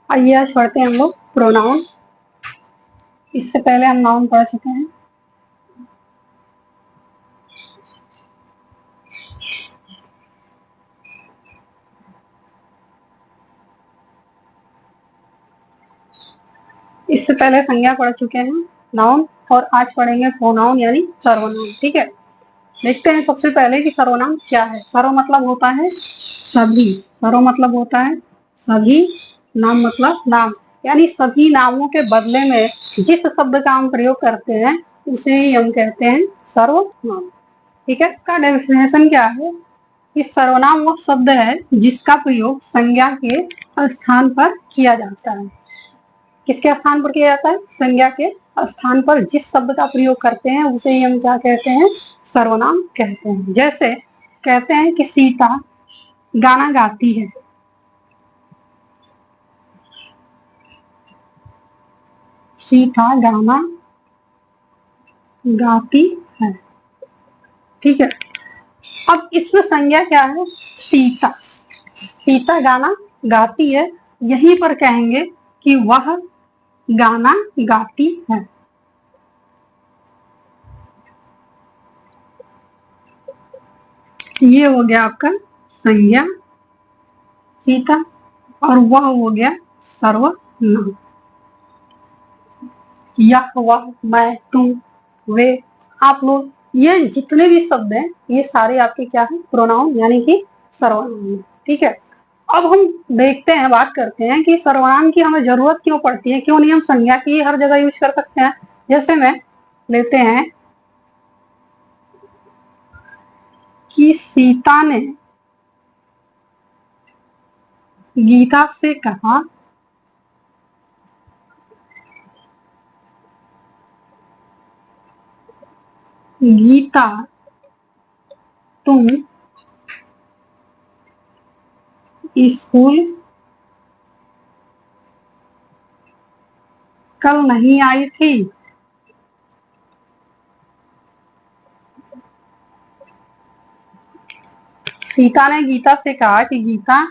आइए आज पढ़ते हैं हम लोग प्रोनाउन। इससे पहले हम नाउन पढ़ चुके हैं। इससे पहले संज्ञा पढ़ चुके हैं, नाउन, और आज पढ़ेंगे प्रोनाउन यानी सर्वनाम। ठीक है, देखते हैं सबसे पहले कि सर्वनाम क्या है। सर्व मतलब होता है सभी, सर्व मतलब होता है सभी, नाम मतलब नाम, यानी सभी नामों के बदले में जिस शब्द का हम प्रयोग करते हैं उसे ही हम कहते हैं सर्वनाम। ठीक है, इसका डेफिनेशन क्या है कि सर्वनाम वो शब्द है जिसका प्रयोग संज्ञा के स्थान पर किया जाता है। किसके स्थान पर किया जाता है? संज्ञा के स्थान पर जिस शब्द का प्रयोग करते हैं उसे ही हम क्या कहते हैं? सर्वनाम कहते हैं। जैसे कहते हैं कि सीता गाना गाती है, सीता गाना गाती है। ठीक है, अब इसमें संज्ञा क्या है? सीता, सीता गाना गाती है, यहीं पर कहेंगे कि वह गाना गाती है। ये हो गया आपका संज्ञा सीता, और वह हो गया सर्वनाम। यह, वह, मैं, तुम, वे, आप लोग, ये जितने भी शब्द हैं ये सारे आपके क्या है? प्रोनाउन यानी कि सर्वनाम है। ठीक है, अब हम देखते हैं, बात करते हैं कि सर्वनाम की हमें जरूरत क्यों पड़ती है, क्यों नहीं हम संज्ञा की हर जगह यूज कर सकते हैं। जैसे में लेते हैं कि सीता ने गीता से कहा गीता तुम स्कूल कल नहीं आई थी। सीता ने गीता से कहा कि गीता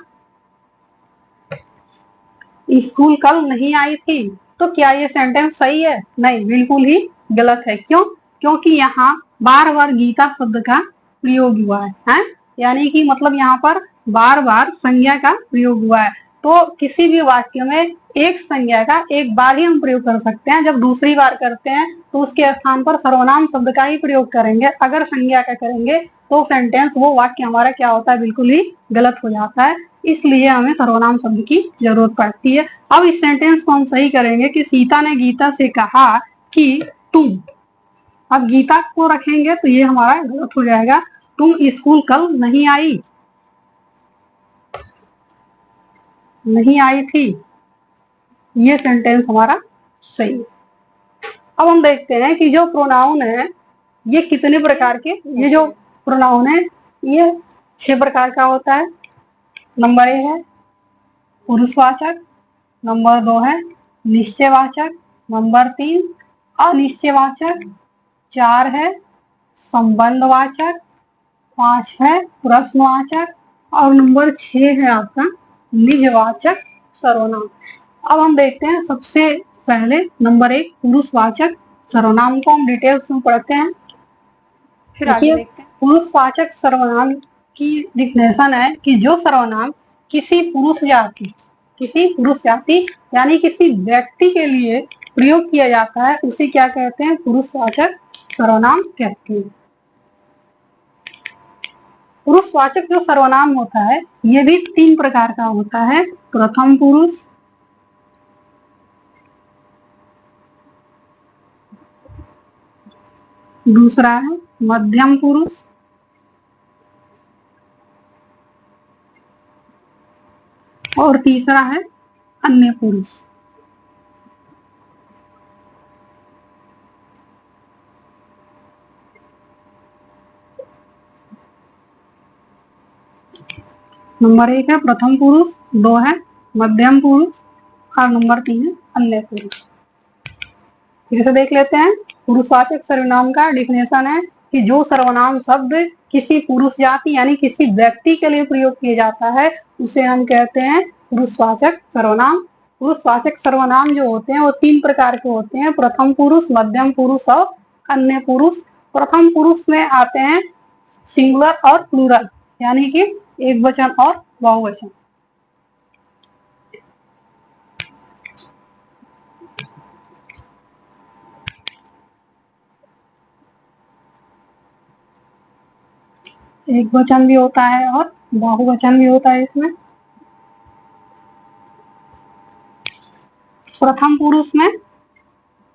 स्कूल कल नहीं आई थी। तो क्या ये सेंटेंस सही है? नहीं, बिल्कुल ही गलत है। क्यों? क्योंकि यहाँ बार बार गीता शब्द का प्रयोग हुआ है? यानी कि मतलब यहाँ पर बार बार संज्ञा का प्रयोग हुआ है। तो किसी भी वाक्य में एक संज्ञा का एक बार ही हम प्रयोग कर सकते हैं। जब दूसरी बार करते हैं तो उसके स्थान पर सर्वनाम शब्द का ही प्रयोग करेंगे। अगर संज्ञा का करेंगे तो सेंटेंस, वो वाक्य हमारा क्या होता है? बिल्कुल ही गलत हो जाता है। इसलिए हमें सर्वनाम शब्द की जरूरत पड़ती है। अब इस सेंटेंस को हम सही करेंगे कि सीता ने गीता से कहा कि तुम, अब गीता को रखेंगे तो ये हमारा गलत हो जाएगा। तुम स्कूल कल नहीं आई, नहीं आई थी, ये सेंटेंस हमारा सही है। अब हम देखते हैं कि जो प्रोनाउन है ये कितने प्रकार के, ये जो प्रोनाउन है ये 6 प्रकार का होता है। नंबर 1 है पुरुषवाचक, नंबर 2 है निश्चयवाचक, नंबर 3 अनिश्चयवाचक, 4 है संबंधवाचक, 5 है प्रश्नवाचक, और नंबर 6 है आपका निजवाचक सर्वनाम। अब हम देखते हैं सबसे पहले नंबर 1 पुरुषवाचक सर्वनाम को हम डिटेल्स में पढ़ते हैं, फिर आगे देखते हैं। पुरुषवाचक सर्वनाम की डिफिनेशन है कि जो सर्वनाम किसी पुरुष जाति यानी किसी व्यक्ति के लिए प्रयोग किया जाता है उसे क्या कहते हैं? पुरुषवाचक सर्वनाम कहते हैं। पुरुषवाचक जो सर्वनाम होता है ये भी 3 प्रकार का होता है। प्रथम पुरुष, दूसरा है मध्यम पुरुष, और तीसरा है अन्य पुरुष। नंबर 1 है प्रथम पुरुष, 2 है मध्यम पुरुष, और नंबर 3 है अन्य पुरुष। फिर से देख लेते हैं। पुरुषवाचक सर्वनाम का डिफिनेशन है कि जो सर्वनाम शब्द किसी पुरुष जाति यानी किसी व्यक्ति के लिए प्रयोग किया जाता है उसे हम कहते हैं पुरुषवाचक सर्वनाम। पुरुषवाचक सर्वनाम जो होते हैं वो 3 प्रकार के होते हैं, प्रथम पुरुष, मध्यम पुरुष और अन्य पुरुष। प्रथम पुरुष में आते हैं सिंगुलर और प्लूरल, यानी कि एक वचन और बहुवचन। एक वचन भी होता है और बहुवचन भी होता है इसमें। प्रथम पुरुष में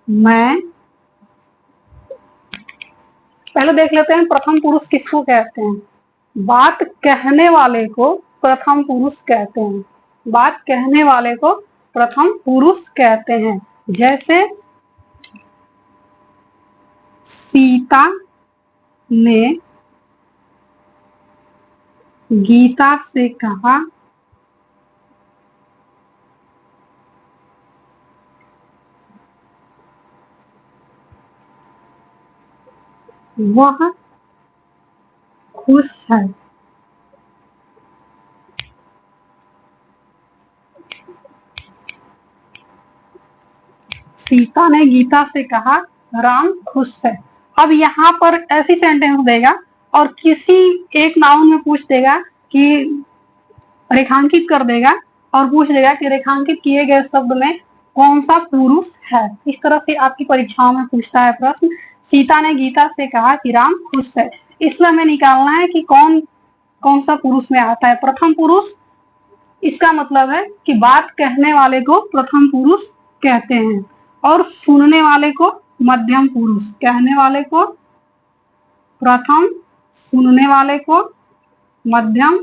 मैं, पहले देख लेते हैं प्रथम पुरुष किसको कहते हैं। बात कहने वाले को प्रथम पुरुष कहते हैं। बात कहने वाले को प्रथम पुरुष कहते हैं। जैसे सीता ने गीता से कहा वह खुश है। सीता ने गीता से कहा राम खुश है। अब यहाँ पर ऐसी सेंटेंस देगा और किसी एक नाउन में पूछ देगा कि रेखांकित कर देगा और पूछ देगा कि रेखांकित किए गए शब्द में कौन सा पुरुष है। इस तरह से आपकी परीक्षाओं में पूछता है प्रश्न। सीता ने गीता से कहा कि राम खुश है, इसमें हमें निकालना है कि कौन कौन सा पुरुष में आता है। प्रथम पुरुष, इसका मतलब है कि बात कहने वाले को प्रथम पुरुष कहते हैं और सुनने वाले को मध्यम पुरुष, कहने वाले को प्रथम, सुनने वाले को मध्यम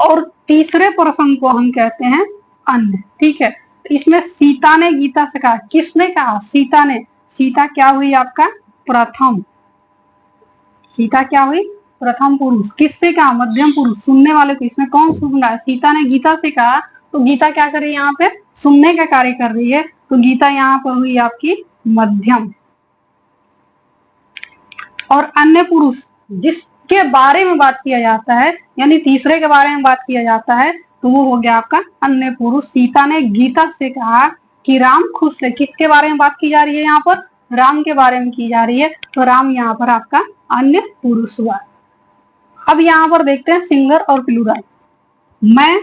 और तीसरे पर्सन को हम कहते हैं अन्य। ठीक है, इसमें सीता ने गीता से कहा, किसने कहा? सीता ने। सीता क्या हुई आपका? प्रथम। सीता क्या हुई? प्रथम पुरुष। किससे कहा? मध्यम पुरुष। सुनने वाले को, इसमें कौन सुन रहा है? सीता ने गीता से कहा, तो गीता क्या कर रही है यहाँ पे? सुनने का कार्य कर रही है, तो गीता यहाँ पर हुई आपकी मध्यम। और अन्य पुरुष जिसके बारे में बात किया जाता है, यानी तीसरे के बारे में बात किया जाता है, तो वो हो गया आपका अन्य पुरुष। सीता ने गीता से कहा कि राम खुश है। किसके बारे में बात की जा रही है यहाँ पर? राम के बारे में की जा रही है, तो राम यहाँ पर आपका अन्य पुरुष हुआ। अब यहाँ पर देखते हैं सिंगुलर और प्लूरल। मैं,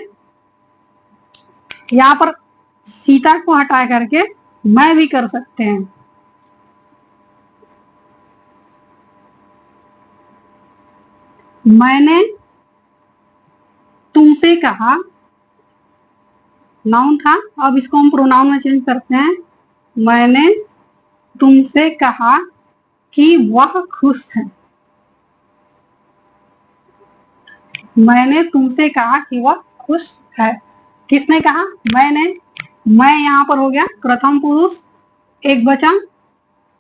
यहाँ पर सीता को हटा करके मैं भी कर सकते हैं। मैंने तुमसे कहा, नाउन था, अब इसको हम प्रोनाउन में चेंज करते हैं। मैंने तुमसे कहा कि वह खुश है। मैंने तुमसे कहा कि वह खुश है। किसने कहा? मैंने। मैं यहाँ पर हो गया प्रथम पुरुष, एक वचन,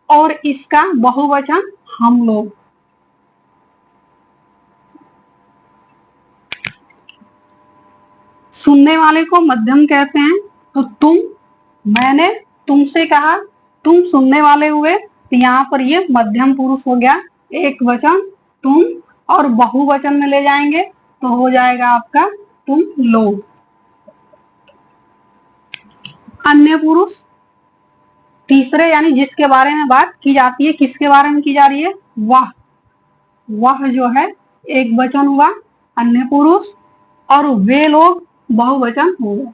और इसका बहुवचन हम लोग। सुनने वाले को मध्यम कहते हैं, तो तुम। मैंने तुमसे कहा, तुम सुनने वाले हुए, तो यहाँ पर ये मध्यम पुरुष हो गया, एक वचन तुम, और बहुवचन में ले जाएंगे तो हो जाएगा आपका तुम लोग। अन्य पुरुष तीसरे, यानी जिसके बारे में बात की जाती है, किसके बारे में की जा रही है? वह। वह जो है एक वचन हुआ, अन्य पुरुष, और वे लोग बहुवचन होगा।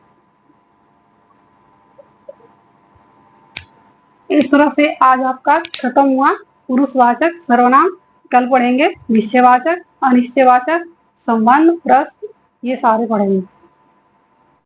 इस तरह से आज आपका खत्म हुआ पुरुषवाचक सर्वनाम। कल पढ़ेंगे निश्चयवाचक, अनिश्चयवाचक, संबंध, प्रश्न, ये सारे पढ़ेंगे।